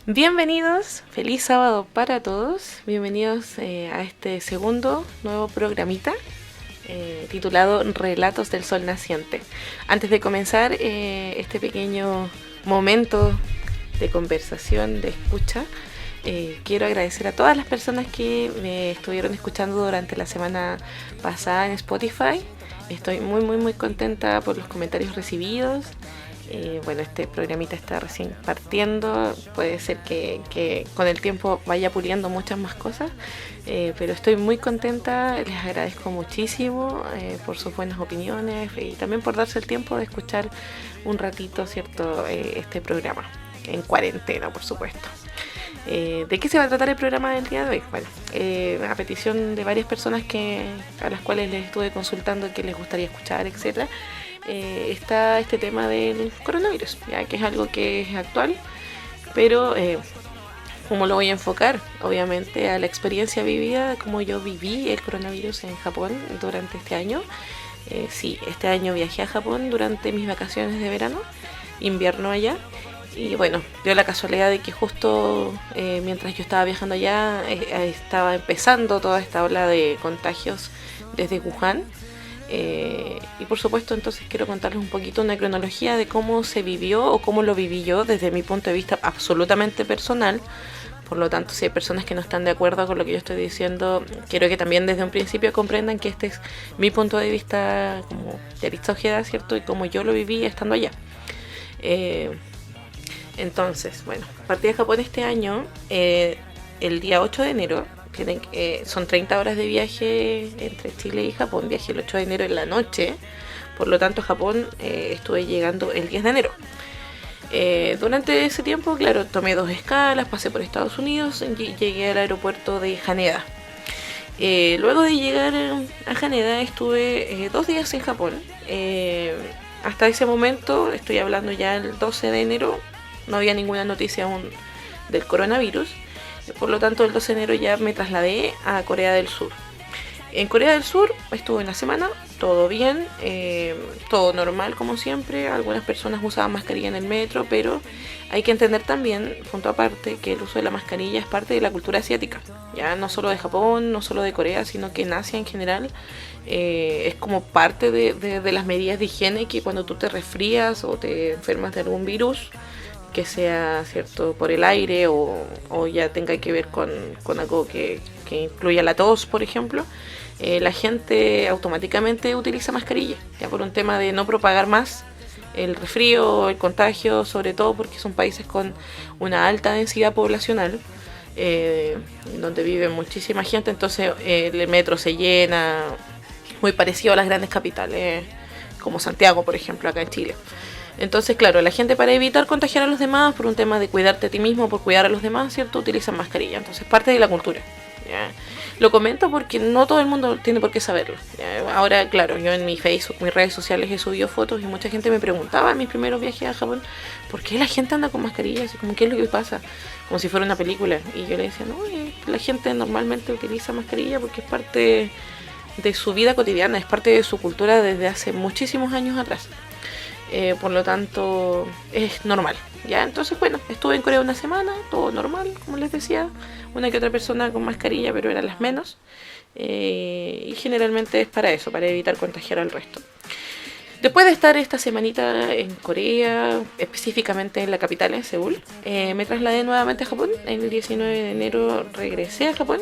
Bienvenidos, feliz sábado para todos. Bienvenidos a este segundo nuevo programita titulado Relatos del Sol Naciente. Antes de comenzar este pequeño momento de conversación, de escucha, quiero agradecer a todas las personas que me estuvieron escuchando durante la semana pasada en Spotify. Estoy muy contenta por los comentarios recibidos. Bueno, este programita está recién partiendo, puede ser que con el tiempo vaya puliendo muchas más cosas, pero estoy muy contenta, les agradezco muchísimo por sus buenas opiniones y también por darse el tiempo de escuchar un ratito, ¿cierto? Este programa, en cuarentena, por supuesto. ¿De qué se va a tratar el programa del día de hoy? Bueno, a petición de varias personas a las cuales les estuve consultando qué les gustaría escuchar, etcétera, está este tema del coronavirus, ya que es algo que es actual, pero ¿cómo lo voy a enfocar? Obviamente a la experiencia vivida, como yo viví el coronavirus en Japón durante este año. Sí, este año viajé a Japón durante mis vacaciones de verano, invierno allá. Y bueno, dio la casualidad de que justo mientras yo estaba viajando allá, estaba empezando toda esta ola de contagios desde Wuhan. Y por supuesto, entonces quiero contarles un poquito una cronología de cómo se vivió o cómo lo viví yo desde mi punto de vista absolutamente personal. Por lo tanto, si hay personas que no están de acuerdo con lo que yo estoy diciendo, quiero que también desde un principio comprendan que este es mi punto de vista como de Arista Ojeda, ¿cierto? Y como yo lo viví estando allá. Entonces, bueno, partí de Japón este año, el día 8 de enero. Son 30 horas de viaje entre Chile y Japón. Viajé el 8 de enero en la noche. Por lo tanto, a Japón estuve llegando el 10 de enero. Durante ese tiempo, claro, tomé 2 escalas, pasé por Estados Unidos y llegué al aeropuerto de Haneda. Luego de llegar a Haneda estuve 2 días en Japón. Hasta ese momento, estoy hablando ya el 12 de enero, no había ninguna noticia aún del coronavirus. Por lo tanto, el 12 de enero ya me trasladé a Corea del Sur. En Corea del Sur estuve una semana, todo bien, todo normal como siempre. Algunas personas usaban mascarilla en el metro, pero hay que entender también, punto aparte, que el uso de la mascarilla es parte de la cultura asiática. Ya no solo de Japón, no solo de Corea, sino que en Asia en general es como parte de las medidas de higiene, que cuando tú te resfrías o te enfermas de algún virus, que sea cierto por el aire o ya tenga que ver con algo que incluya la tos, por ejemplo, la gente automáticamente utiliza mascarilla, ya por un tema de no propagar más el resfrío, el contagio, sobre todo porque son países con una alta densidad poblacional, donde vive muchísima gente. Entonces el metro se llena, muy parecido a las grandes capitales, como Santiago, por ejemplo, acá en Chile. Entonces, claro, la gente, para evitar contagiar a los demás, por un tema de cuidarte a ti mismo, por cuidar a los demás, ¿cierto? Utilizan mascarilla. Entonces, parte de la cultura. ¿Ya? Lo comento porque no todo el mundo tiene por qué saberlo. ¿Ya? Ahora, claro, yo en mi Facebook, mis redes sociales he subido fotos y mucha gente me preguntaba en mis primeros viajes a Japón, ¿por qué la gente anda con mascarilla? Así como, ¿qué es lo que pasa? Como si fuera una película. Y yo le decía, no, la gente normalmente utiliza mascarilla porque es parte de su vida cotidiana, es parte de su cultura desde hace muchísimos años atrás. Por lo tanto es normal, ¿ya? Entonces, bueno, estuve en Corea una semana, todo normal, como les decía, una que otra persona con mascarilla, pero eran las menos, y generalmente es para eso, para evitar contagiar al resto. Después de estar esta semanita en Corea, específicamente en la capital, en Seúl, me trasladé nuevamente a Japón. El 19 de enero regresé a Japón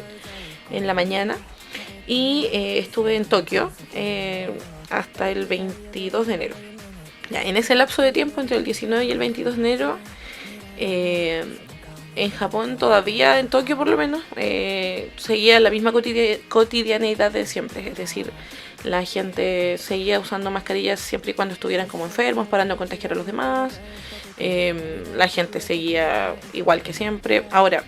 en la mañana y estuve en Tokio hasta el 22 de enero. Ya, en ese lapso de tiempo, entre el 19 y el 22 de enero, en Japón todavía, en Tokio por lo menos, seguía la misma cotidianeidad de siempre. Es decir, la gente seguía usando mascarillas siempre y cuando estuvieran como enfermos para no contagiar a los demás. La gente seguía igual que siempre. Ahora,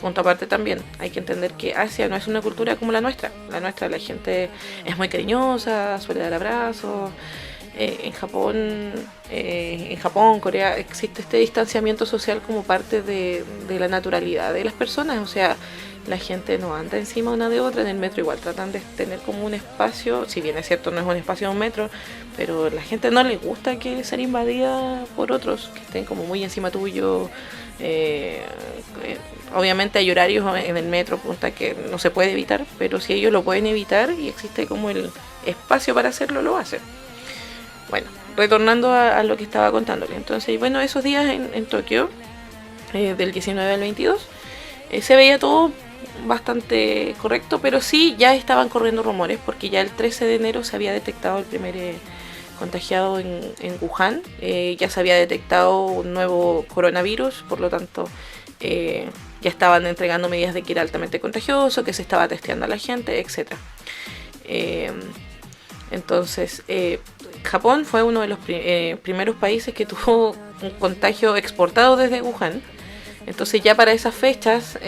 punto aparte también, hay que entender que Asia no es una cultura como la nuestra. La gente es muy cariñosa, suele dar abrazos. En Japón, Corea, existe este distanciamiento social como parte de la naturalidad de las personas. O sea, la gente no anda encima una de otra. En el metro igual tratan de tener como un espacio, si bien es cierto no es un espacio de un metro, pero la gente no le gusta que ser invadida por otros, que estén como muy encima tuyo. Obviamente hay horarios en el metro punta que no se puede evitar, pero si ellos lo pueden evitar y existe como el espacio para hacerlo, lo hacen. Bueno, retornando a lo que estaba contándole. Entonces, bueno, esos días en Tokio, del 19 al 22, se veía todo bastante correcto, pero sí ya estaban corriendo rumores, porque ya el 13 de enero se había detectado el primer contagiado en Wuhan. Ya se había detectado un nuevo coronavirus, por lo tanto ya estaban entregando medidas de que era altamente contagioso, que se estaba testeando a la gente, etc. Entonces Japón fue uno de los primeros países que tuvo un contagio exportado desde Wuhan. Entonces ya para esas fechas,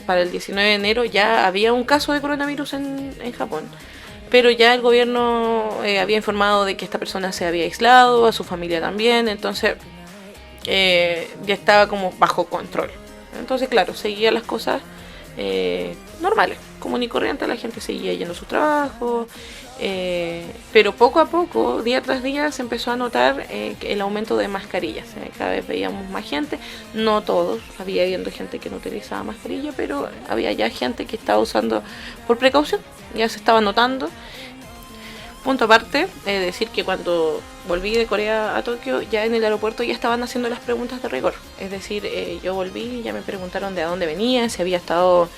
para el 19 de enero, ya había un caso de coronavirus en Japón. Pero ya el gobierno había informado de que esta persona se había aislado, a su familia también, entonces ya estaba como bajo control. Entonces, claro, seguía las cosas normales, común y corriente, la gente seguía yendo a su trabajo, pero poco a poco, día tras día, se empezó a notar el aumento de mascarillas. Cada vez veíamos más gente, no todos, había viendo gente que no utilizaba mascarilla, pero había ya gente que estaba usando por precaución, ya se estaba notando. Punto aparte, decir que cuando volví de Corea a Tokio, ya en el aeropuerto ya estaban haciendo las preguntas de rigor. Es decir, yo volví y ya me preguntaron de a dónde venía, si había estado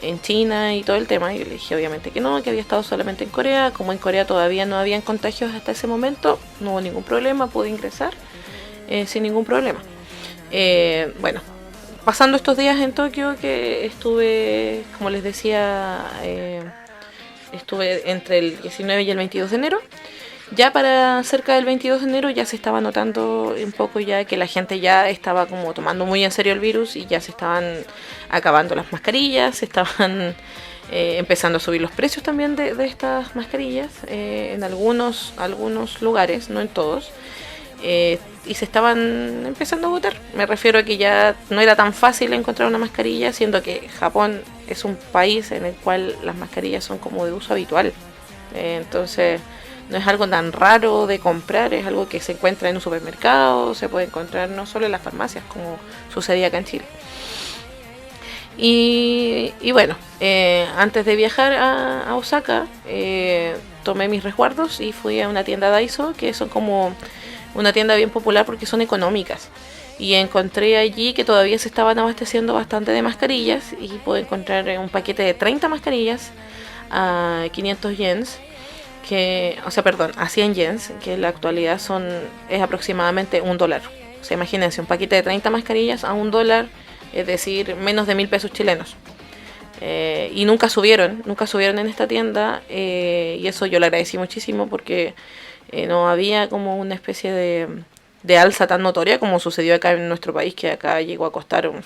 en China y todo el tema. Y yo le dije obviamente que no, que había estado solamente en Corea. Como en Corea todavía no habían contagios hasta ese momento, no hubo ningún problema, pude ingresar sin ningún problema. Bueno, pasando estos días en Tokio, que estuve, como les decía, estuve entre el 19 y el 22 de enero. Ya para cerca del 22 de enero ya se estaba notando un poco ya que la gente ya estaba como tomando muy en serio el virus y ya se estaban acabando las mascarillas, se estaban empezando a subir los precios también de estas mascarillas en algunos lugares, no en todos. Y se estaban empezando a agotar. Me refiero a que ya no era tan fácil encontrar una mascarilla, siendo que Japón es un país en el cual las mascarillas son como de uso habitual. Entonces no es algo tan raro de comprar, es algo que se encuentra en un supermercado, se puede encontrar no solo en las farmacias como sucedía acá en Chile. Y bueno, antes de viajar a Osaka, tomé mis resguardos y fui a una tienda Daiso, que son como una tienda bien popular porque son económicas. Y encontré allí que todavía se estaban abasteciendo bastante de mascarillas y pude encontrar un paquete de 30 mascarillas a 500 yens, a 100 yens, que en la actualidad es aproximadamente $1. O sea, imagínense, un paquete de 30 mascarillas a $1, es decir, menos de 1.000 pesos chilenos. Y nunca subieron en esta tienda, y eso yo le agradecí muchísimo porque no había como una especie de alza tan notoria como sucedió acá en nuestro país, que acá llegó a costar un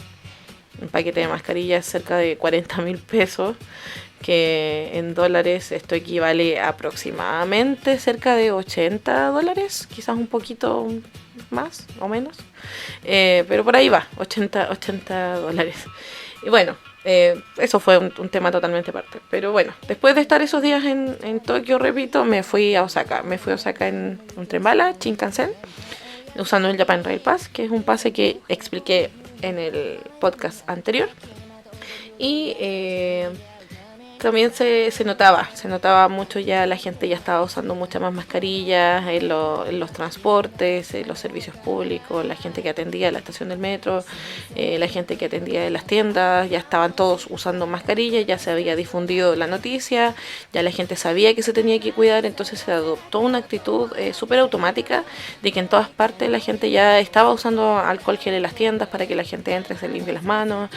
paquete de mascarillas cerca de 40.000 pesos, que en dólares esto equivale a aproximadamente cerca de $80, quizás un poquito más o menos, pero por ahí va, $80. Y bueno, eso fue un tema totalmente aparte. Pero bueno, después de estar esos días en Tokio, repito, me fui a Osaka. En un tren bala, Shinkansen, usando el Japan Rail Pass, que es un pase que expliqué en el podcast anterior. Y también se notaba mucho, ya la gente ya estaba usando muchas más mascarillas en los transportes, en los servicios públicos, la gente que atendía en la estación del metro, la gente que atendía en las tiendas, ya estaban todos usando mascarillas, ya se había difundido la noticia, ya la gente sabía que se tenía que cuidar, entonces se adoptó una actitud súper automática de que en todas partes la gente ya estaba usando alcohol gel en las tiendas para que la gente entre y se limpie las manos,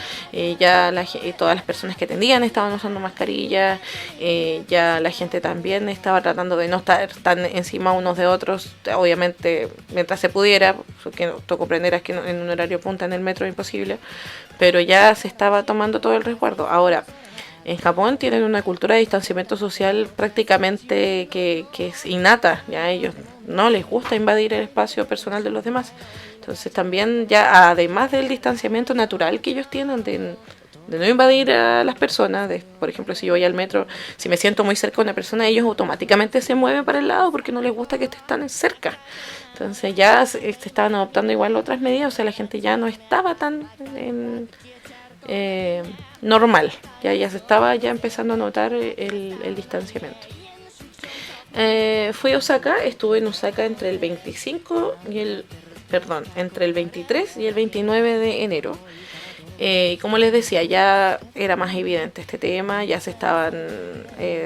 todas las personas que atendían estaban usando mascarillas. Ya la gente también estaba tratando de no estar tan encima unos de otros, obviamente mientras se pudiera, porque tú comprenderás que en un horario punta en el metro es imposible, pero ya se estaba tomando todo el resguardo. Ahora, en Japón tienen una cultura de distanciamiento social prácticamente que es innata, ya a ellos no les gusta invadir el espacio personal de los demás. Entonces también ya, además del distanciamiento natural que ellos tienen de no invadir a las personas. Por ejemplo, si yo voy al metro, si me siento muy cerca de una persona, ellos automáticamente se mueven para el lado porque no les gusta que estés tan cerca. Entonces ya se estaban adoptando igual otras medidas, o sea, la gente ya no estaba tan normal, ya se estaba ya empezando a notar el distanciamiento. Fui a Osaka, estuve en Osaka entre el 23 y el 29 de enero. Y como les decía, ya era más evidente este tema, ya se estaban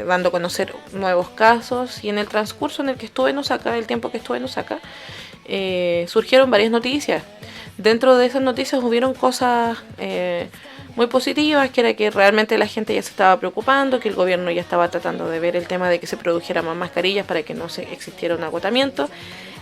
dando a conocer nuevos casos, y en el transcurso en el que estuve en Osaka, el tiempo que estuve en Osaka, surgieron varias noticias. Dentro de esas noticias hubieron cosas muy positivas, que era que realmente la gente ya se estaba preocupando, que el gobierno ya estaba tratando de ver el tema de que se produjeran más mascarillas para que no existiera un agotamiento.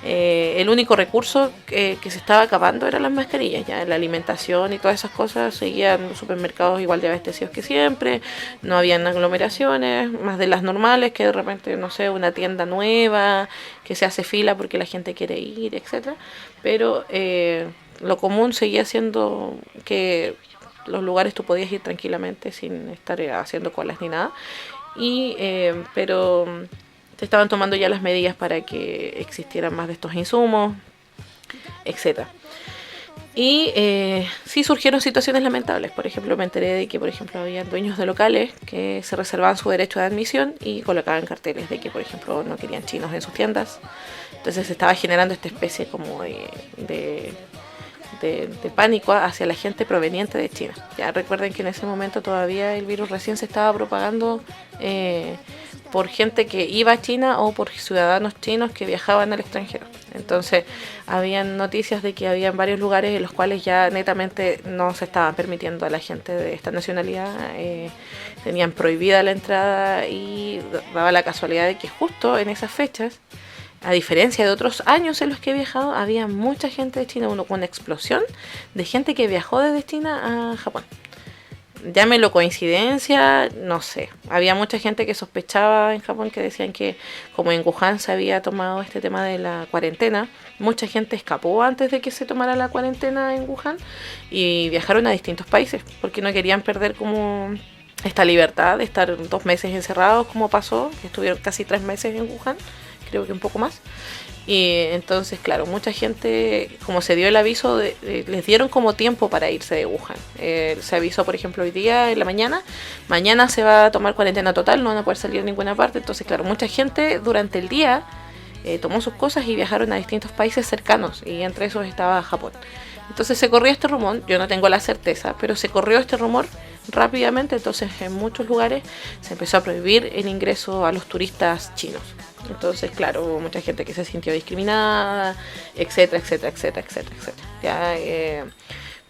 El único recurso que se estaba acabando eran las mascarillas, ya la alimentación y todas esas cosas seguían los supermercados igual de abastecidos que siempre, no habían aglomeraciones, más de las normales, que de repente, no sé, una tienda nueva, que se hace fila porque la gente quiere ir, etcétera. Pero lo común seguía siendo que los lugares tú podías ir tranquilamente sin estar haciendo colas ni nada, pero se estaban tomando ya las medidas para que existieran más de estos insumos, etcétera. Y sí surgieron situaciones lamentables. Por ejemplo, me enteré de que, por ejemplo, había dueños de locales que se reservaban su derecho de admisión y colocaban carteles de que, por ejemplo, no querían chinos en sus tiendas. Entonces se estaba generando esta especie como de pánico hacia la gente proveniente de China. Ya recuerden que en ese momento todavía el virus recién se estaba propagando por gente que iba a China o por ciudadanos chinos que viajaban al extranjero. Entonces habían noticias de que había varios lugares en los cuales ya netamente no se estaban permitiendo a la gente de esta nacionalidad, tenían prohibida la entrada, y daba la casualidad de que justo en esas fechas, a diferencia de otros años en los que he viajado, había mucha gente de China, con una explosión de gente que viajó desde China a Japón. Llámelo coincidencia, no sé. Había mucha gente que sospechaba en Japón, que decían que como en Wuhan se había tomado este tema de la cuarentena, mucha gente escapó antes de que se tomara la cuarentena en Wuhan y viajaron a distintos países porque no querían perder como esta libertad de estar 2 meses encerrados, como pasó, que estuvieron casi 3 meses en Wuhan, creo que un poco más. Y entonces, claro, mucha gente, como se dio el aviso, les dieron como tiempo para irse de Wuhan. Se avisó, por ejemplo, hoy día en la mañana se va a tomar cuarentena total, no van a poder salir a ninguna parte. Entonces, claro, mucha gente durante el día tomó sus cosas y viajaron a distintos países cercanos, y entre esos estaba Japón. Entonces se corrió este rumor, yo no tengo la certeza, pero se corrió este rumor rápidamente. Entonces en muchos lugares se empezó a prohibir el ingreso a los turistas chinos. Entonces, claro, hubo mucha gente que se sintió discriminada, etcétera, etcétera, etcétera, etcétera, etcétera. Ya,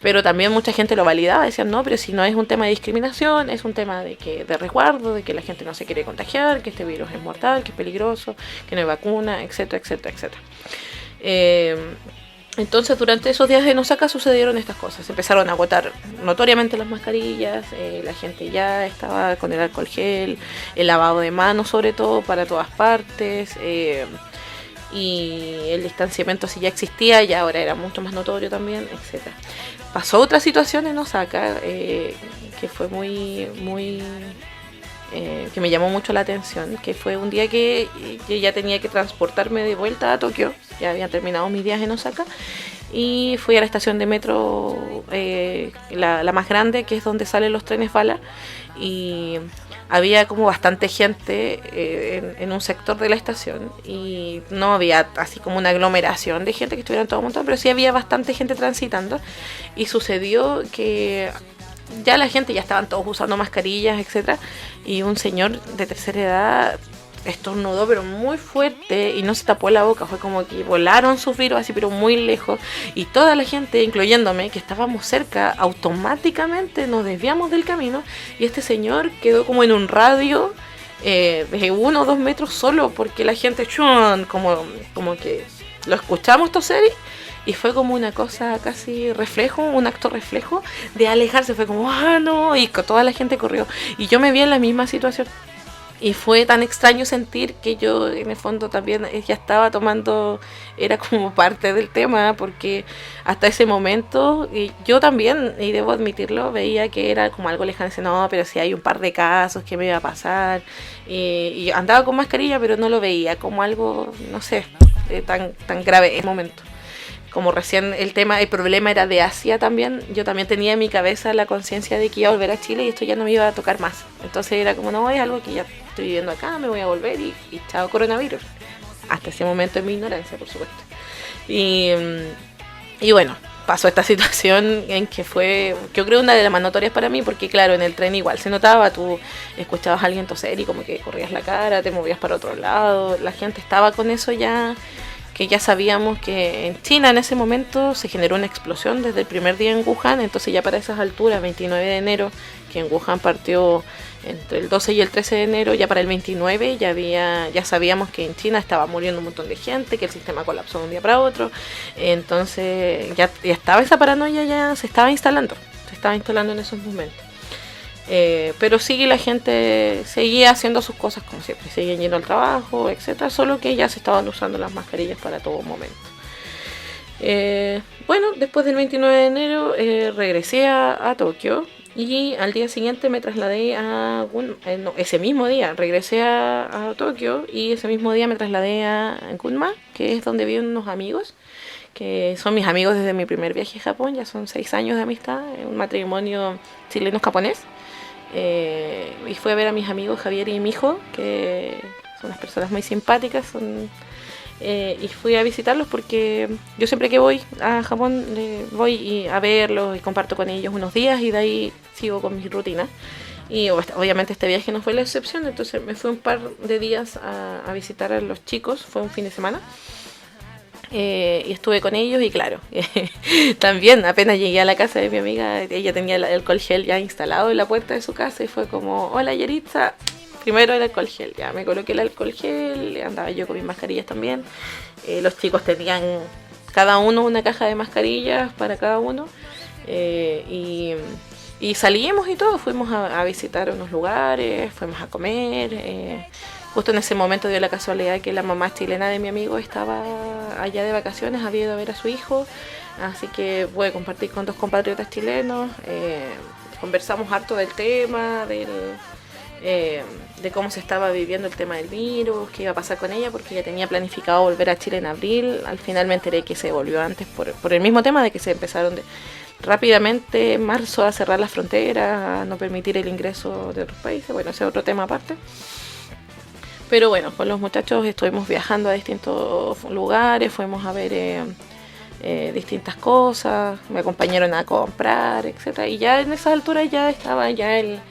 pero también mucha gente lo validaba, decían, no, pero si no es un tema de discriminación, es un tema de resguardo, de que la gente no se quiere contagiar, que este virus es mortal, que es peligroso, que no hay vacuna, etcétera, etcétera, etcétera. Entonces, durante esos días en Osaka sucedieron estas cosas. Se empezaron a agotar notoriamente las mascarillas, la gente ya estaba con el alcohol gel, el lavado de manos sobre todo para todas partes, y el distanciamiento, si ya existía, y ahora era mucho más notorio también, etcétera. Pasó otra situación en Osaka que fue muy que me llamó mucho la atención, que fue un día que yo ya tenía que transportarme de vuelta a Tokio. Ya había terminado mis días en Osaka y fui a la estación de metro, la más grande, que es donde salen los trenes bala, y había como bastante gente en un sector de la estación, y no había así como una aglomeración de gente que estuvieran todo montado, pero sí había bastante gente transitando, y sucedió que ya la gente ya estaban todos usando mascarillas, etcétera, y un señor de tercera edad estornudó pero muy fuerte y no se tapó la boca. Fue como que volaron sus virus así pero muy lejos, y toda la gente, incluyéndome, que estábamos cerca, automáticamente nos desviamos del camino, y este señor quedó como en un radio de 1 o 2 metros solo, porque la gente como que lo escuchamos toser, y fue como una cosa casi reflejo, un acto reflejo de alejarse. Fue como, no, y toda la gente corrió, y yo me vi en la misma situación. Y fue tan extraño sentir que yo en el fondo también ya estaba tomando, era como parte del tema, porque hasta ese momento yo también, y debo admitirlo, veía que era como algo lejano, decía, no, pero si hay un par de casos, ¿qué me iba a pasar? Y andaba con mascarilla, pero no lo veía como algo, no sé, tan grave en el momento. Como recién el problema era de Asia también, yo también tenía en mi cabeza la conciencia de que iba a volver a Chile y esto ya no me iba a tocar más. Entonces era como, no, es algo que ya estoy viviendo acá, me voy a volver y chao coronavirus. Hasta ese momento en mi ignorancia, por supuesto. Y, y bueno, pasó esta situación en que fue, yo creo, una de las más notorias para mí, porque claro, en el tren igual se notaba, tú escuchabas a alguien toser y como que corrías la cara, te movías para otro lado, la gente estaba con eso ya, que ya sabíamos que en China en ese momento se generó una explosión desde el primer día en Wuhan, entonces ya para esas alturas, 29 de enero, que en Wuhan partió entre el 12 y el 13 de enero, ya para el 29 ya sabíamos que en China estaba muriendo un montón de gente, que el sistema colapsó de un día para otro, entonces ya estaba esa paranoia, ya se estaba instalando en esos momentos. Pero sí, la gente seguía haciendo sus cosas como siempre, seguían yendo al trabajo, etcétera, solo que ya se estaban usando las mascarillas para todo momento. Bueno, después del 29 de enero regresé a Tokio y al día siguiente me trasladé ese mismo día regresé a Tokio y ese mismo día me trasladé a Gunma, que es donde viven unos amigos, que son mis amigos desde mi primer viaje a Japón, ya son 6 años de amistad, un matrimonio chileno-japonés. Y fui a ver a mis amigos Javier y mi hijo, que son unas personas muy simpáticas, y fui a visitarlos porque yo siempre que voy a Japón voy a verlos y comparto con ellos unos días y de ahí sigo con mis rutinas. Y obviamente este viaje no fue la excepción, entonces me fui un par de días a visitar a los chicos, fue un fin de semana. Y estuve con ellos y claro, también apenas llegué a la casa de mi amiga, ella tenía el alcohol gel ya instalado en la puerta de su casa y fue como, hola Yeritza, primero el alcohol gel, ya me coloqué el alcohol gel, andaba yo con mis mascarillas también, los chicos tenían cada uno una caja de mascarillas para cada uno, y salimos y todo, fuimos a visitar unos lugares, fuimos a comer. Justo en ese momento dio la casualidad que la mamá chilena de mi amigo estaba allá de vacaciones, había ido a ver a su hijo, así que pude compartir con 2 compatriotas chilenos, conversamos harto del tema, de cómo se estaba viviendo el tema del virus, qué iba a pasar con ella, porque ella tenía planificado volver a Chile en abril, al final me enteré que se volvió antes por el mismo tema de que se empezaron rápidamente en marzo a cerrar las fronteras, a no permitir el ingreso de otros países, bueno, ese es otro tema aparte. Pero bueno, con los muchachos estuvimos viajando a distintos lugares, fuimos a ver distintas cosas, me acompañaron a comprar, etcétera. Y ya en esa altura ya estaba ya el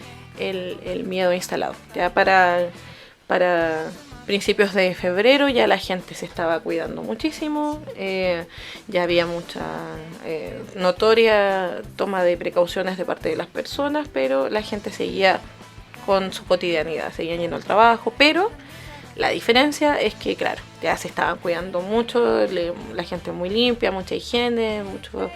miedo instalado. Ya para principios de febrero ya la gente se estaba cuidando muchísimo, ya había mucha notoria toma de precauciones de parte de las personas, pero la gente seguía con su cotidianidad, seguían yendo al trabajo, pero la diferencia es que, claro, ya se estaban cuidando mucho, la gente muy limpia, mucha higiene, mucho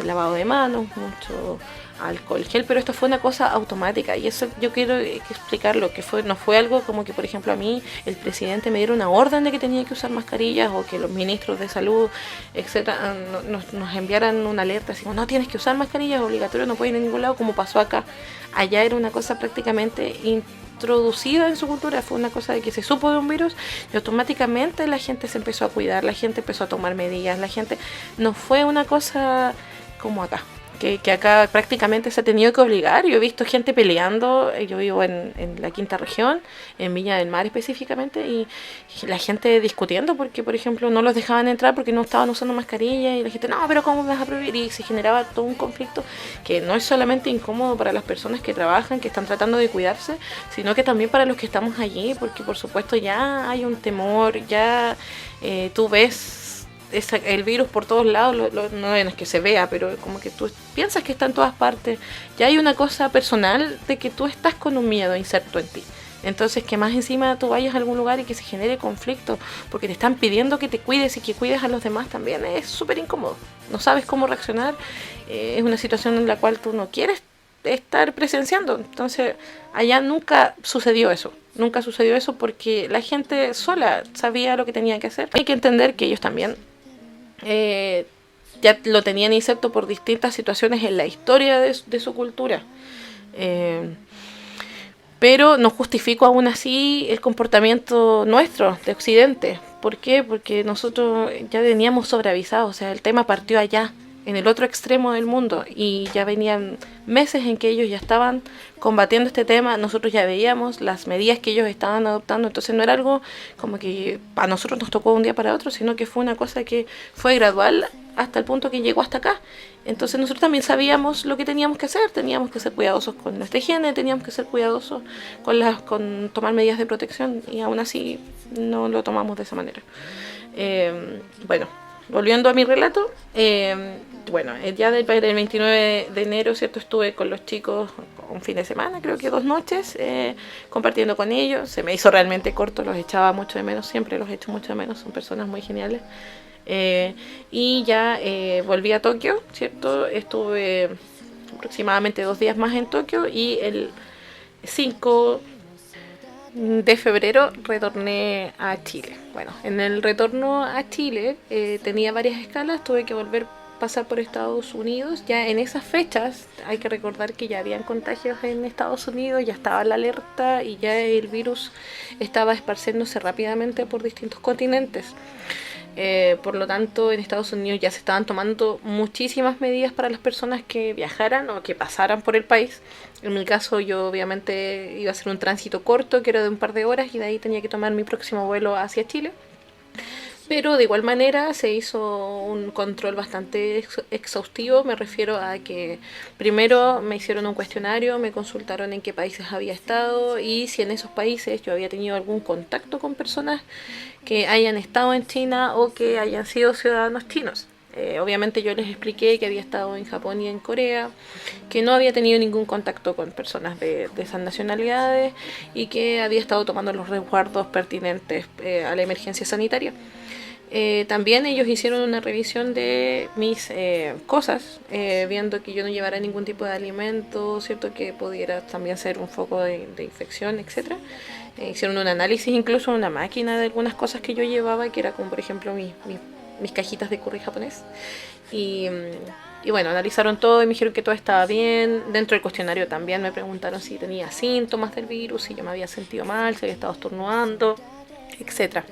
lavado de manos, mucho alcohol gel, pero esto fue una cosa automática y eso yo quiero explicarlo, que no fue algo como que, por ejemplo, a mí el presidente me diera una orden de que tenía que usar mascarillas o que los ministros de salud, etcétera, nos enviaran una alerta así como, no tienes que usar mascarillas, obligatorio, no puedes ir a ningún lado, como pasó acá. Allá era una cosa prácticamente introducida en su cultura, fue una cosa de que se supo de un virus y automáticamente la gente se empezó a cuidar, la gente empezó a tomar medidas, la gente no fue una cosa como acá. Que acá prácticamente se ha tenido que obligar. Yo he visto gente peleando, yo vivo en la quinta región, en Viña del Mar específicamente, y la gente discutiendo porque, por ejemplo, no los dejaban entrar porque no estaban usando mascarilla y la gente, no, pero ¿cómo vas a prohibir? Y se generaba todo un conflicto que no es solamente incómodo para las personas que trabajan, que están tratando de cuidarse, sino que también para los que estamos allí, porque por supuesto ya hay un temor, ya tú ves el virus por todos lados, no es que se vea, pero como que tú piensas que está en todas partes. Ya hay una cosa personal de que tú estás con un miedo inserto en ti. Entonces que más encima tú vayas a algún lugar y que se genere conflicto porque te están pidiendo que te cuides y que cuides a los demás también es súper incómodo. No sabes cómo reaccionar, es una situación en la cual tú no quieres estar presenciando. Entonces allá nunca sucedió eso. Nunca sucedió eso porque la gente sola sabía lo que tenía que hacer. Hay que entender que ellos también ya lo tenían inserto por distintas situaciones en la historia de su cultura. Pero no justifico aún así el comportamiento nuestro, de Occidente. ¿Por qué? Porque nosotros ya veníamos sobreavisados, o sea, el tema partió allá, en el otro extremo del mundo, y ya venían meses en que ellos ya estaban combatiendo este tema, nosotros ya veíamos las medidas que ellos estaban adoptando, entonces no era algo como que a nosotros nos tocó un día para otro, sino que fue una cosa que fue gradual hasta el punto que llegó hasta acá. Entonces nosotros también sabíamos lo que teníamos que hacer, teníamos que ser cuidadosos con nuestra higiene, teníamos que ser cuidadosos con tomar medidas de protección, y aún así no lo tomamos de esa manera. Bueno, volviendo a mi relato, bueno, ya del 29 de enero, ¿cierto? Estuve con los chicos un fin de semana, creo que 2 noches, compartiendo con ellos. Se me hizo realmente corto, los echaba mucho de menos, siempre los echo mucho de menos, son personas muy geniales. Y ya volví a Tokio, ¿cierto? Estuve aproximadamente 2 días más en Tokio y el 5 de febrero retorné a Chile. Bueno, en el retorno a Chile tenía varias escalas, tuve que volver pasar por Estados Unidos. Ya en esas fechas hay que recordar que ya habían contagios en Estados Unidos, ya estaba la alerta y ya el virus estaba esparciéndose rápidamente por distintos continentes. Por lo tanto, en Estados Unidos ya se estaban tomando muchísimas medidas para las personas que viajaran o que pasaran por el país. En mi caso, yo obviamente iba a hacer un tránsito corto, que era de un par de horas, y de ahí tenía que tomar mi próximo vuelo hacia Chile. Pero de igual manera se hizo un control bastante exhaustivo. Me refiero a que primero me hicieron un cuestionario, me consultaron en qué países había estado y si en esos países yo había tenido algún contacto con personas que hayan estado en China o que hayan sido ciudadanos chinos. Obviamente yo les expliqué que había estado en Japón y en Corea, que no había tenido ningún contacto con personas de esas nacionalidades y que había estado tomando los resguardos pertinentes a la emergencia sanitaria. También ellos hicieron una revisión de mis cosas, viendo que yo no llevara ningún tipo de alimento, cierto, que pudiera también ser un foco de infección, etcétera. Hicieron un análisis, incluso una máquina de algunas cosas que yo llevaba, que era como por ejemplo mis cajitas de curry japonés. Y bueno, analizaron todo y me dijeron que todo estaba bien. Dentro del cuestionario también me preguntaron si tenía síntomas del virus, si yo me había sentido mal, si había estado estornudando, etcétera.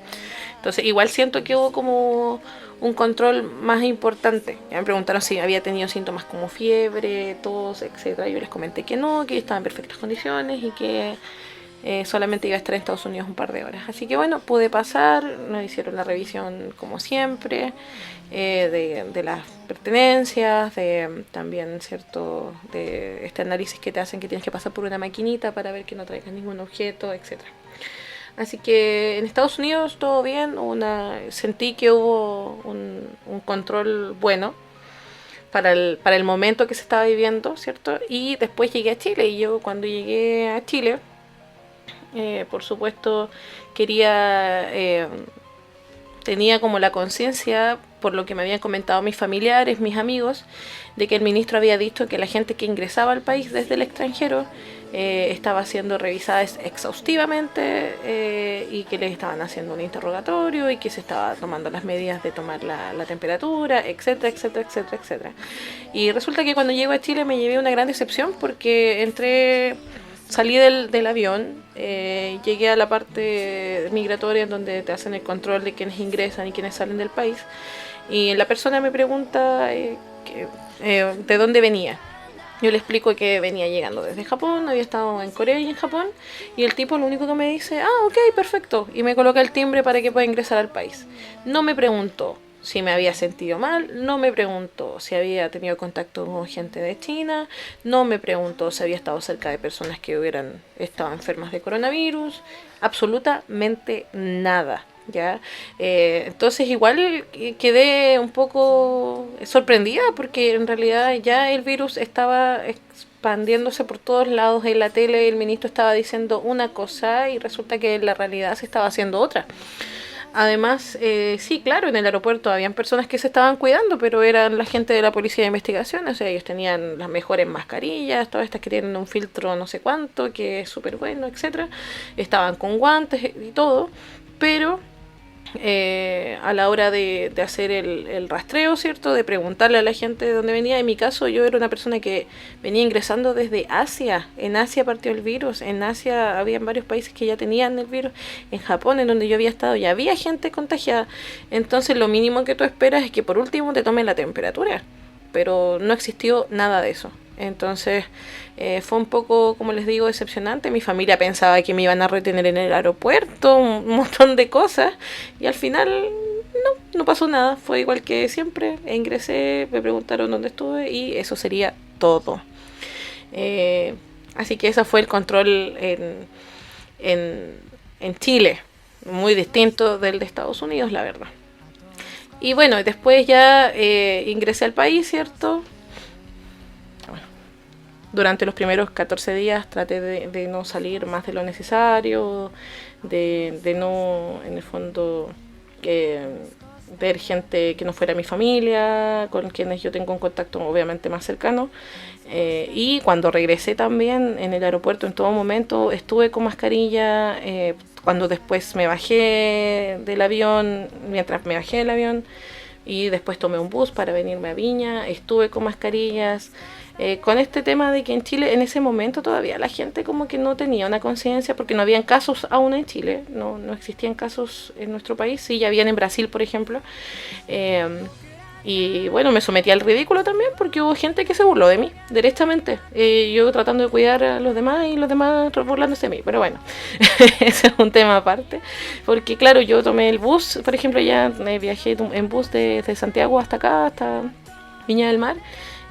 Entonces igual siento que hubo como un control más importante. Ya me preguntaron si había tenido síntomas como fiebre, tos, etcétera. Yo les comenté que no, que estaba en perfectas condiciones y que solamente iba a estar en Estados Unidos un par de horas. Así que bueno, pude pasar, nos hicieron la revisión como siempre, de las pertenencias, de también cierto, de este análisis que te hacen que tienes que pasar por una maquinita para ver que no traigas ningún objeto, etcétera. Así que en Estados Unidos todo bien, sentí que hubo un control bueno para el momento que se estaba viviendo, ¿cierto? Y después llegué a Chile, y yo cuando llegué a Chile, por supuesto, tenía como la conciencia, por lo que me habían comentado mis familiares, mis amigos, de que el ministro había dicho que la gente que ingresaba al país desde el extranjero estaba siendo revisada exhaustivamente, y que les estaban haciendo un interrogatorio y que se estaba tomando las medidas de tomar la temperatura, etcétera, etcétera, etcétera, etcétera. Y resulta que cuando llego a Chile me llevé una gran decepción porque salí del avión, llegué a la parte migratoria en donde te hacen el control de quienes ingresan y quienes salen del país, y la persona me pregunta de dónde venía. Yo le explico que venía llegando desde Japón, había estado en Corea y en Japón, y el tipo lo único que me dice, ok, perfecto, y me coloca el timbre para que pueda ingresar al país. No me preguntó si me había sentido mal, no me preguntó si había tenido contacto con gente de China, no me preguntó si había estado cerca de personas que hubieran estado enfermas de coronavirus, absolutamente nada. ¿Ya? Entonces igual quedé un poco sorprendida porque en realidad ya el virus estaba expandiéndose por todos lados. En la tele el ministro estaba diciendo una cosa y resulta que en la realidad se estaba haciendo otra. Además, sí, claro, en el aeropuerto habían personas que se estaban cuidando, pero eran la gente de la policía de investigación, o sea, ellos tenían las mejores mascarillas, todas estas que tienen un filtro no sé cuánto, que es súper bueno, etcétera. Estaban con guantes y todo, pero a la hora de hacer el rastreo, ¿cierto? De preguntarle a la gente de dónde venía. En mi caso, yo era una persona que venía ingresando desde Asia. En Asia partió el virus. En Asia habían varios países que ya tenían el virus. En Japón, en donde yo había estado, ya había gente contagiada. Entonces, lo mínimo que tú esperas es que por último te tomen la temperatura. Pero no existió nada de eso. Entonces fue un poco, como les digo, decepcionante. Mi familia pensaba que me iban a retener en el aeropuerto, un montón de cosas, y al final no pasó nada. Fue igual que siempre. Ingresé, me preguntaron dónde estuve y eso sería todo. Así que ese fue el control en Chile, muy distinto del de Estados Unidos, la verdad. Y bueno, después ya ingresé al país, ¿cierto? Durante los primeros 14 días traté de no salir más de lo necesario, de no, en el fondo, ver gente que no fuera mi familia, con quienes yo tengo un contacto obviamente más cercano. Y cuando regresé también en el aeropuerto, en todo momento estuve con mascarilla. Cuando después me bajé del avión, mientras me bajé del avión, y después tomé un bus para venirme a Viña, estuve con mascarillas. Con este tema de que en Chile en ese momento todavía la gente como que no tenía una conciencia, porque no habían casos aún en Chile, no existían casos en nuestro país, sí, ya habían en Brasil, por ejemplo. Y bueno, me sometí al ridículo también porque hubo gente que se burló de mí, directamente. Yo tratando de cuidar a los demás y los demás burlándose de mí, pero bueno, ese es un tema aparte. Porque claro, yo tomé el bus, por ejemplo, ya viajé en bus desde Santiago hasta acá, hasta Viña del Mar.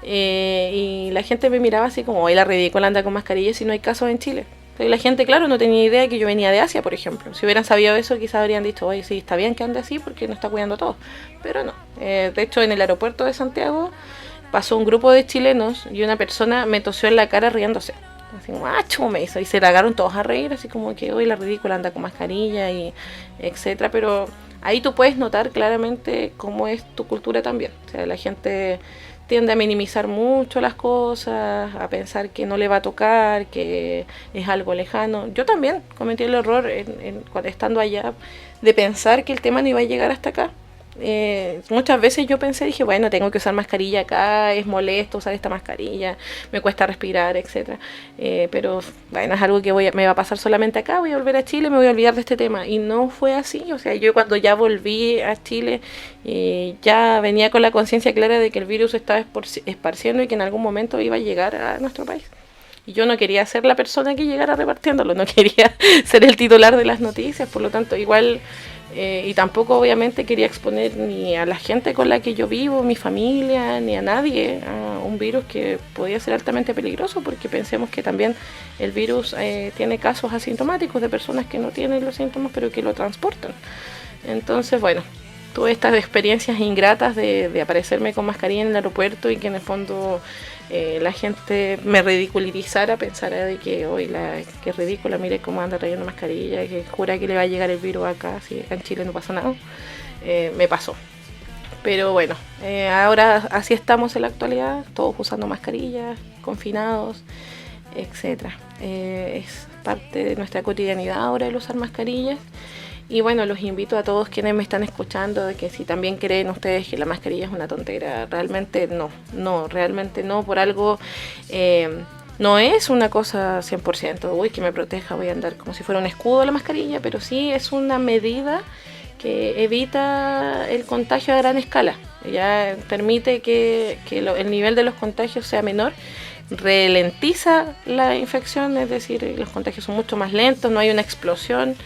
Y la gente me miraba así como, oye, la ridícula anda con mascarilla si no hay casos en Chile. Y la gente, claro, no tenía idea que yo venía de Asia, por ejemplo. Si hubieran sabido eso, quizás habrían dicho, oye, sí, está bien que ande así porque no está cuidando todo. Pero no. De hecho, en el aeropuerto de Santiago pasó un grupo de chilenos y una persona me tosió en la cara riéndose. Así como, me hizo. Y se largaron todos a reír, así como que, oye, la ridícula anda con mascarilla y etcétera. Pero ahí tú puedes notar claramente cómo es tu cultura también. O sea, la gente tiende a minimizar mucho las cosas, a pensar que no le va a tocar, que es algo lejano. Yo también cometí el error estando allá de pensar que el tema no iba a llegar hasta acá. Muchas veces yo pensé, dije, bueno, tengo que usar mascarilla acá, es molesto usar esta mascarilla, me cuesta respirar, etcétera. Pero bueno, es algo que me va a pasar solamente acá, voy a volver a Chile, me voy a olvidar de este tema. Y no fue así, o sea, yo cuando ya volví a Chile, ya venía con la conciencia clara de que el virus estaba esparciendo y que en algún momento iba a llegar a nuestro país. Y yo no quería ser la persona que llegara repartiéndolo, no quería ser el titular de las noticias, por lo tanto, igual... y tampoco obviamente quería exponer ni a la gente con la que yo vivo, mi familia, ni a nadie a un virus que podía ser altamente peligroso, porque pensemos que también el virus tiene casos asintomáticos de personas que no tienen los síntomas pero que lo transportan. Entonces, bueno, tuve estas experiencias ingratas de aparecerme con mascarilla en el aeropuerto y que en el fondo la gente me ridiculizara, pensara de que hoy que ridícula, mire cómo anda trayendo mascarilla, que jura que le va a llegar el virus acá, si acá en Chile no pasa nada. Me pasó. Pero bueno, ahora así estamos en la actualidad, todos usando mascarillas, confinados, etcétera. Es parte de nuestra cotidianidad ahora el usar mascarillas. Y bueno, los invito a todos quienes me están escuchando de que si también creen ustedes que la mascarilla es una tontera, realmente realmente no, por algo no es una cosa 100%, uy, que me proteja, voy a andar como si fuera un escudo la mascarilla, pero sí es una medida que evita el contagio a gran escala, ya permite que el nivel de los contagios sea menor, ralentiza la infección, es decir, los contagios son mucho más lentos, no hay una explosión.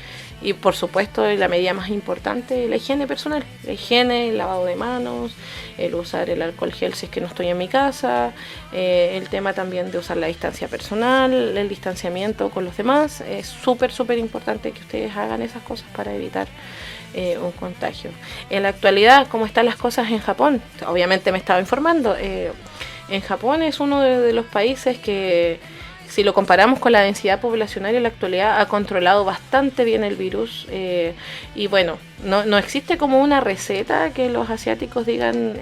Y por supuesto la medida más importante, la higiene personal, la higiene, el lavado de manos, el usar el alcohol gel si es que no estoy en mi casa, el tema también de usar la distancia personal, el distanciamiento con los demás, es súper importante que ustedes hagan esas cosas para evitar un contagio. En la actualidad, ¿cómo están las cosas en Japón? Obviamente me estaba informando, en Japón es uno de los países que si lo comparamos con la densidad poblacional en la actualidad, ha controlado bastante bien el virus. Y bueno, no existe como una receta que los asiáticos digan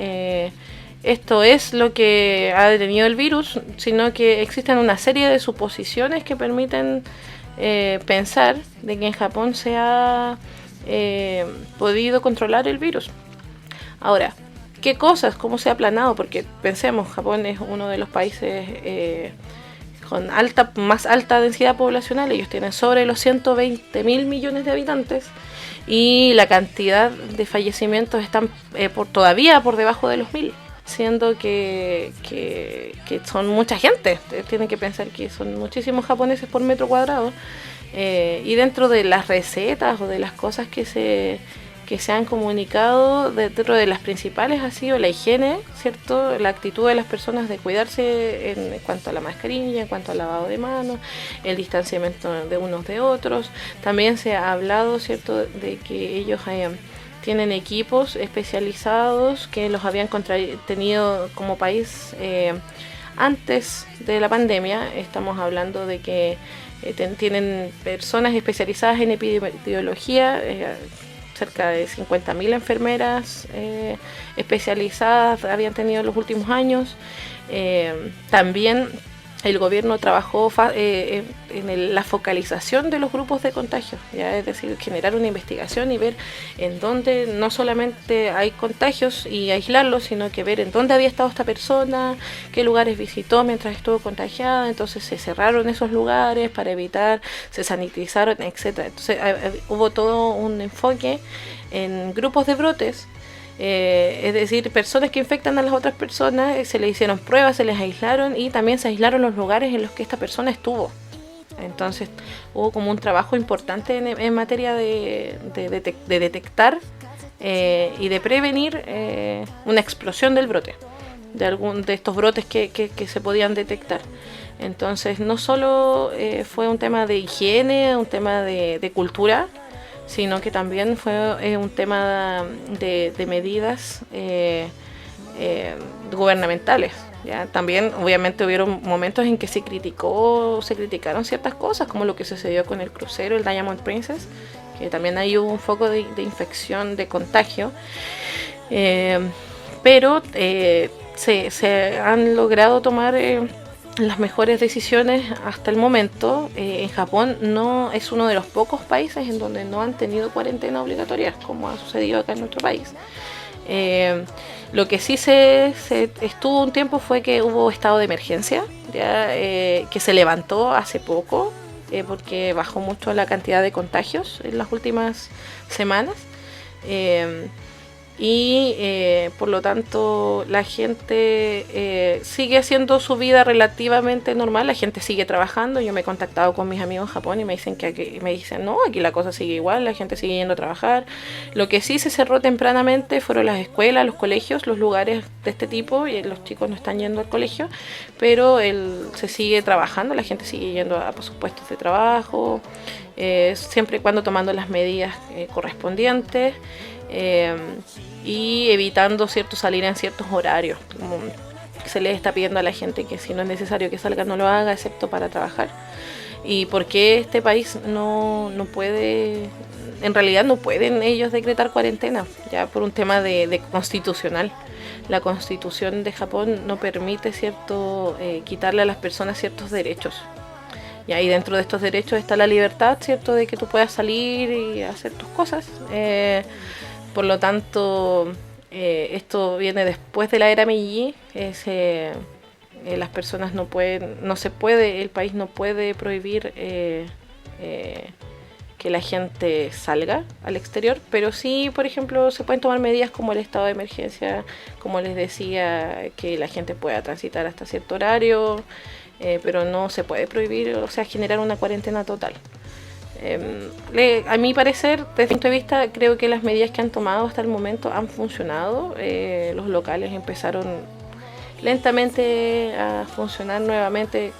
esto es lo que ha detenido el virus, sino que existen una serie de suposiciones que permiten pensar de que en Japón se ha podido controlar el virus. Ahora, ¿qué cosas? ¿Cómo se ha aplanado? Porque pensemos, Japón es uno de los países con más alta densidad poblacional. Ellos tienen sobre los 120.000 millones de habitantes y la cantidad de fallecimientos están todavía por debajo de los 1.000, siendo que son mucha gente. Tienen que pensar que son muchísimos japoneses por metro cuadrado. Y dentro de las recetas o de las cosas que se han comunicado, dentro de las principales ha sido la higiene, ¿cierto? La actitud de las personas de cuidarse en cuanto a la mascarilla, en cuanto al lavado de manos, el distanciamiento de unos de otros. También se ha hablado, ¿cierto?, de que ellos tienen equipos especializados que los habían tenido como país antes de la pandemia. Estamos hablando de que tienen personas especializadas en epidemiología, cerca de 50.000 enfermeras especializadas habían tenido en los últimos años. También el gobierno trabajó en la focalización de los grupos de contagio, ¿ya? Es decir, generar una investigación y ver en dónde no solamente hay contagios y aislarlos, sino que ver en dónde había estado esta persona, qué lugares visitó mientras estuvo contagiada. Entonces se cerraron esos lugares para evitar, se sanitizaron, etcétera. Entonces hubo todo un enfoque en grupos de brotes. Es decir, personas que infectan a las otras personas, se les hicieron pruebas, se les aislaron y también se aislaron los lugares en los que esta persona estuvo. Entonces hubo como un trabajo importante en materia de detectar y de prevenir una explosión del brote, de estos brotes que se podían detectar. Entonces no solo fue un tema de higiene, un tema de cultura, sino que también fue un tema de medidas gubernamentales, ¿ya? También obviamente hubieron momentos en que se criticaron ciertas cosas, como lo que sucedió con el crucero, el Diamond Princess, que también ahí hubo un foco de infección, de contagio, pero se han logrado tomar las mejores decisiones hasta el momento. En Japón no es uno de los pocos países en donde no han tenido cuarentena obligatoria, como ha sucedido acá en nuestro país. Lo que sí se estuvo un tiempo fue que hubo estado de emergencia, ¿ya? Que se levantó hace poco, porque bajó mucho la cantidad de contagios en las últimas semanas. Y por lo tanto la gente sigue haciendo su vida relativamente normal, la gente sigue trabajando. Yo me he contactado con mis amigos en Japón y me dicen no, aquí la cosa sigue igual, la gente sigue yendo a trabajar. Lo que sí se cerró tempranamente fueron las escuelas, los colegios, los lugares de este tipo, y los chicos no están yendo al colegio, pero se sigue trabajando, la gente sigue yendo a sus puestos de trabajo, siempre y cuando tomando las medidas correspondientes. Y evitando salir en ciertos horarios. Como se les está pidiendo a la gente que si no es necesario que salga, no lo haga, excepto para trabajar. ¿Y por qué este país no puede? En realidad no pueden ellos decretar cuarentena, ya por un tema de constitucional. La constitución de Japón no permite quitarle a las personas ciertos derechos. Y ahí dentro de estos derechos está la libertad, ¿cierto?, de que tú puedas salir y hacer tus cosas. Por lo tanto, esto viene después de la era Meiji. Las personas el país no puede prohibir que la gente salga al exterior, pero sí, por ejemplo, se pueden tomar medidas como el estado de emergencia, como les decía, que la gente pueda transitar hasta cierto horario, pero no se puede prohibir, generar una cuarentena total. A mi parecer, desde mi punto de vista, creo que las medidas que han tomado hasta el momento han funcionado. Los locales empezaron lentamente a funcionar nuevamente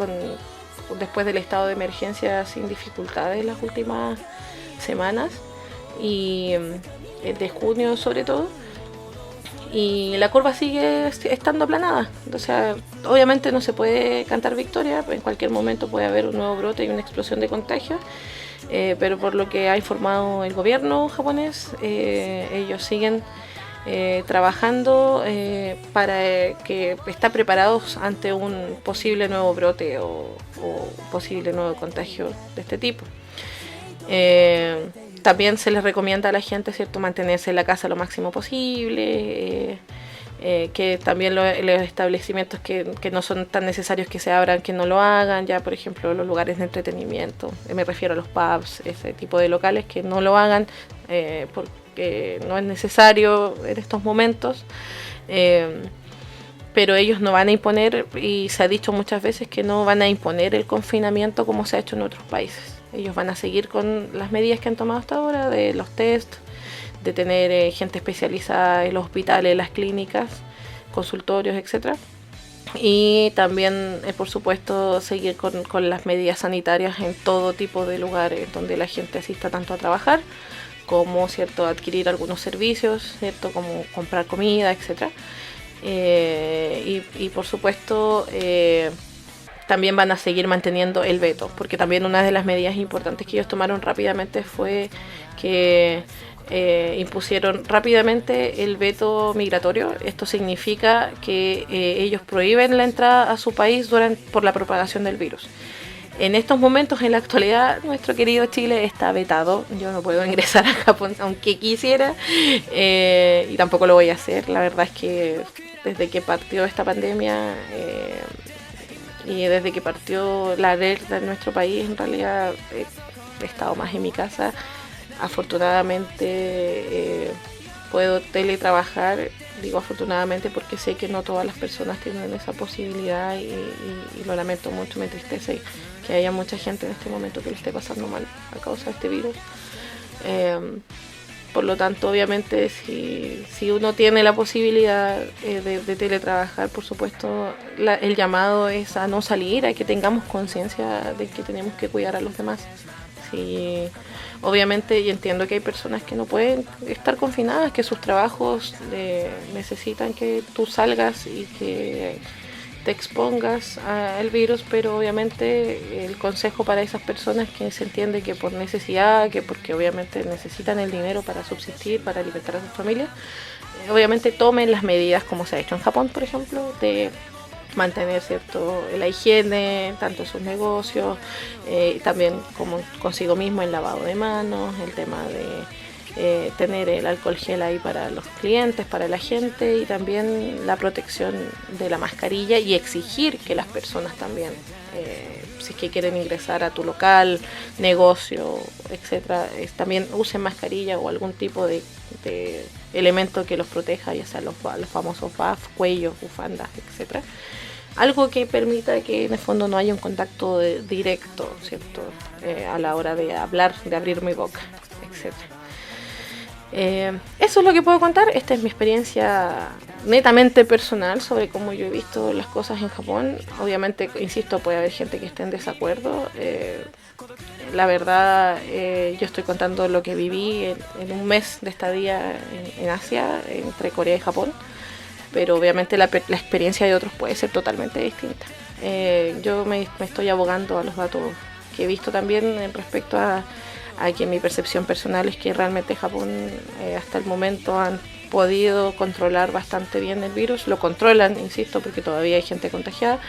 después del estado de emergencia sin dificultades las últimas semanas, y el de junio sobre todo. y la curva sigue estando aplanada. O sea, obviamente no se puede cantar victoria, en cualquier momento puede haber un nuevo brote y una explosión de contagios, pero por lo que ha informado el gobierno japonés, ellos siguen trabajando para que estén preparados ante un posible nuevo brote o posible nuevo contagio de este tipo. También se les recomienda a la gente, ¿cierto?, mantenerse en la casa lo máximo posible, que también los establecimientos que no son tan necesarios que se abran, que no lo hagan, ya por ejemplo los lugares de entretenimiento, me refiero a los pubs, ese tipo de locales, que no lo hagan porque no es necesario en estos momentos. Pero ellos no van a imponer, y se ha dicho muchas veces que no van a imponer el confinamiento como se ha hecho en otros países. Ellos van a seguir con las medidas que han tomado hasta ahora, de los test, de tener gente especializada en los hospitales, las clínicas, consultorios, etc. Y también, por supuesto, seguir con las medidas sanitarias en todo tipo de lugares donde la gente asista tanto a trabajar como, ¿cierto?, adquirir algunos servicios, ¿cierto?, como comprar comida, etc. Y por supuesto también van a seguir manteniendo el veto, porque también una de las medidas importantes que ellos tomaron rápidamente fue que impusieron rápidamente el veto migratorio. Esto significa que ellos prohíben la entrada a su país por la propagación del virus. En estos momentos, en la actualidad, nuestro querido Chile está vetado. Yo no puedo ingresar a Japón aunque quisiera, y tampoco lo voy a hacer. La verdad es que desde que partió esta pandemia y desde que partió la alerta en nuestro país, en realidad he estado más en mi casa. Afortunadamente puedo teletrabajar. Digo afortunadamente porque sé que no todas las personas tienen esa posibilidad, y lo lamento mucho, me entristece que haya mucha gente en este momento que lo esté pasando mal a causa de este virus. Por lo tanto, obviamente, si uno tiene la posibilidad de teletrabajar, por supuesto, el llamado es a no salir, a que tengamos conciencia de que tenemos que cuidar a los demás. Sí, obviamente, y entiendo que hay personas que no pueden estar confinadas, que sus trabajos necesitan que tú salgas y que te expongas al virus, pero obviamente el consejo para esas personas, que se entiende que por necesidad, que porque obviamente necesitan el dinero para subsistir, para alimentar a sus familias, obviamente tomen las medidas como se ha hecho en Japón, por ejemplo, de mantener, ¿cierto?, la higiene, tanto en sus negocios, también como consigo mismo, el lavado de manos, el tema de tener el alcohol gel ahí para los clientes, para la gente, y también la protección de la mascarilla, y exigir que las personas también, si es que quieren ingresar a tu local, negocio, etcétera, también usen mascarilla o algún tipo de elemento que los proteja, ya sea los famosos buff, cuellos, bufandas, etcétera. Algo que permita que en el fondo no haya un contacto directo, ¿cierto?, a la hora de hablar, de abrir mi boca, etcétera. Eso es lo que puedo contar. Esta es mi experiencia netamente personal sobre cómo yo he visto las cosas en Japón. Obviamente, insisto, puede haber gente que esté en desacuerdo. La verdad, yo estoy contando lo que viví en un mes de estadía en Asia, entre Corea y Japón, pero obviamente la experiencia de otros puede ser totalmente distinta. Yo me estoy abogando a los datos que he visto también respecto a que mi percepción personal es que realmente Japón hasta el momento han podido controlar bastante bien el virus. Lo controlan, insisto, porque todavía hay gente contagiada,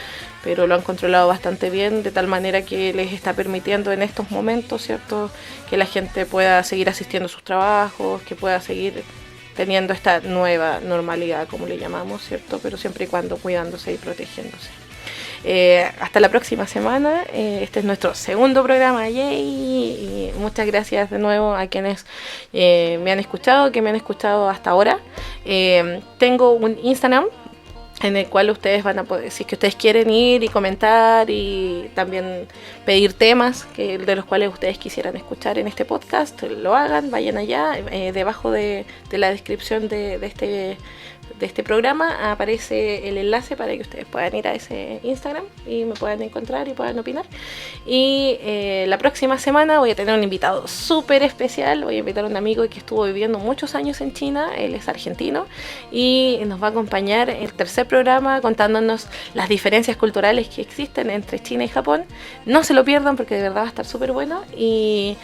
pero lo han controlado bastante bien, de tal manera que les está permitiendo en estos momentos, ¿cierto?, que la gente pueda seguir asistiendo a sus trabajos, que pueda seguir teniendo esta nueva normalidad, como le llamamos, ¿cierto?, pero siempre y cuando cuidándose y protegiéndose. Hasta la próxima semana. Este es nuestro segundo programa, yay, y muchas gracias de nuevo a quienes me han escuchado, que me han escuchado hasta ahora. Tengo un Instagram en el cual ustedes van a poder, si es que ustedes quieren ir y comentar y también pedir temas de los cuales ustedes quisieran escuchar en este podcast, lo hagan, vayan allá, debajo de la descripción de este de este programa aparece el enlace para que ustedes puedan ir a ese Instagram y me puedan encontrar y puedan opinar. Y la próxima semana voy a tener un invitado súper especial. Voy a invitar a un amigo que estuvo viviendo muchos años en China. Él es argentino y nos va a acompañar en el tercer programa contándonos las diferencias culturales que existen entre China y Japón. No se lo pierdan porque de verdad va a estar súper bueno y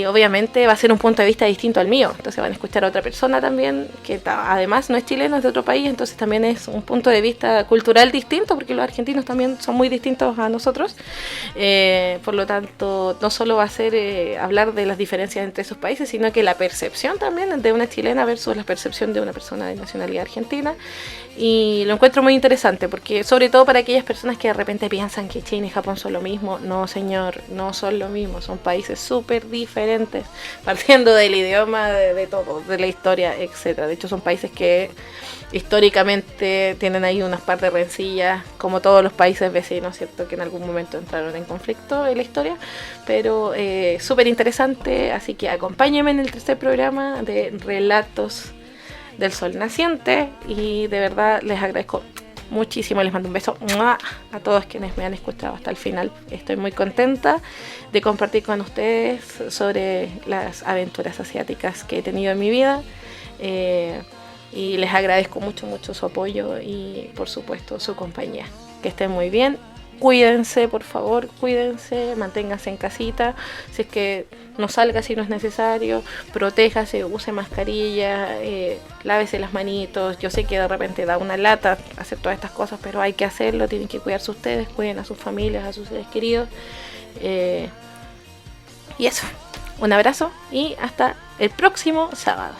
obviamente va a ser un punto de vista distinto al mío, entonces van a escuchar a otra persona también que además no es chileno, es de otro país, entonces también es un punto de vista cultural distinto porque los argentinos también son muy distintos a nosotros. Por lo tanto no solo va a ser hablar de las diferencias entre esos países, sino que la percepción también de una chilena versus la percepción de una persona de nacionalidad argentina, y lo encuentro muy interesante porque sobre todo para aquellas personas que de repente piensan que China y Japón son lo mismo. No, señor, no son lo mismo, son países súper diferentes, partiendo del idioma, de todo, de la historia, etcétera. De hecho son países que históricamente tienen ahí unas par de rencillas, como todos los países vecinos, ¿cierto? Que en algún momento entraron en conflicto en la historia, pero súper interesante, así que acompáñenme en el tercer programa de Relatos del Sol Naciente, y de verdad les agradezco muchísimo, les mando un beso a todos quienes me han escuchado hasta el final. Estoy muy contenta de compartir con ustedes sobre las aventuras asiáticas que he tenido en mi vida, y les agradezco mucho su apoyo y por supuesto su compañía. Que estén muy bien. Cuídense, por favor, cuídense, manténganse en casita, si es que no salga si no es necesario, protéjase, use mascarilla, lávese las manitos. Yo sé que de repente da una lata hacer todas estas cosas, pero hay que hacerlo, tienen que cuidarse ustedes, cuiden a sus familias, a sus seres queridos. Y eso, un abrazo y hasta el próximo sábado.